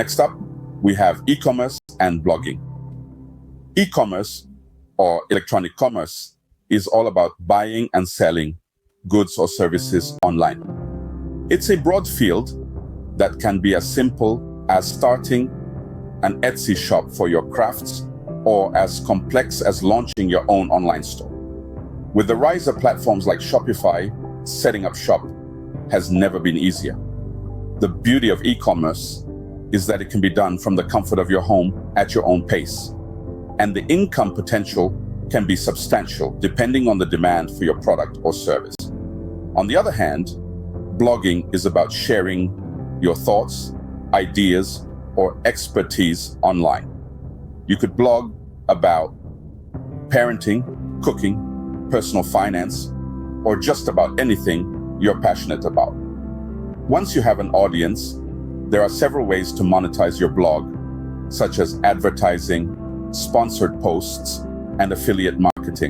Next up, we have e-commerce and blogging. E-commerce, or electronic commerce, is all about buying and selling goods or services online. It's a broad field that can be as simple as starting an Etsy shop for your crafts or as complex as launching your own online store. With the rise of platforms like Shopify, setting up shop has never been easier. The beauty of e-commerce is that it can be done from the comfort of your home at your own pace. And the income potential can be substantial depending on the demand for your product or service. On the other hand, blogging is about sharing your thoughts, ideas, or expertise online. You could blog about parenting, cooking, personal finance, or just about anything you're passionate about. Once you have an audience, there are several ways to monetize your blog, such as advertising, sponsored posts, and affiliate marketing.